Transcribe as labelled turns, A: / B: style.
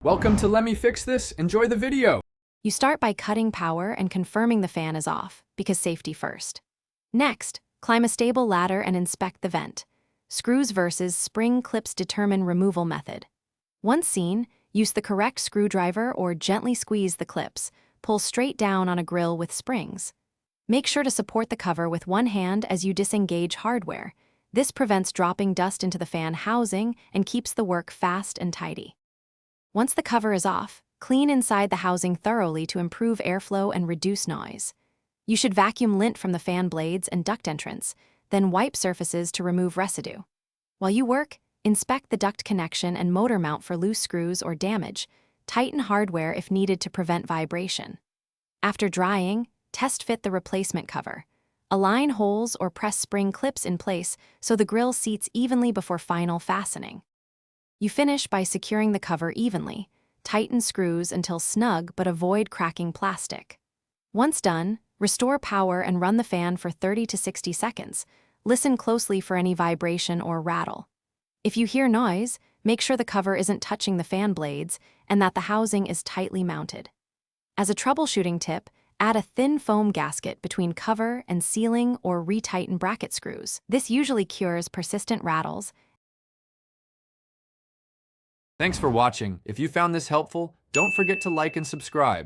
A: Welcome to Let Me Fix This. Enjoy the video.
B: You start by cutting power and confirming the fan is off, because safety first. Next, climb a stable ladder and inspect the vent. Screws versus spring clips determine removal method. Once seen, use the correct screwdriver or gently squeeze the clips. Pull straight down on a grill with springs. Make sure to support the cover with one hand as you disengage hardware. This prevents dropping dust into the fan housing and keeps the work fast and tidy. Once the cover is off, clean inside the housing thoroughly to improve airflow and reduce noise. You should vacuum lint from the fan blades and duct entrance, then wipe surfaces to remove residue. While you work, inspect the duct connection and motor mount for loose screws or damage. Tighten hardware if needed to prevent vibration. After drying, test fit the replacement cover. Align holes or press spring clips in place so the grill seats evenly before final fastening. You finish by securing the cover evenly. Tighten screws until snug but avoid cracking plastic. Once done, restore power and run the fan for 30 to 60 seconds. Listen closely for any vibration or rattle. If you hear noise, make sure the cover isn't touching the fan blades and that the housing is tightly mounted. As a troubleshooting tip, add a thin foam gasket between cover and ceiling or retighten bracket screws. This usually cures persistent rattles.
A: Thanks for watching. If you found this helpful, don't forget to like and subscribe.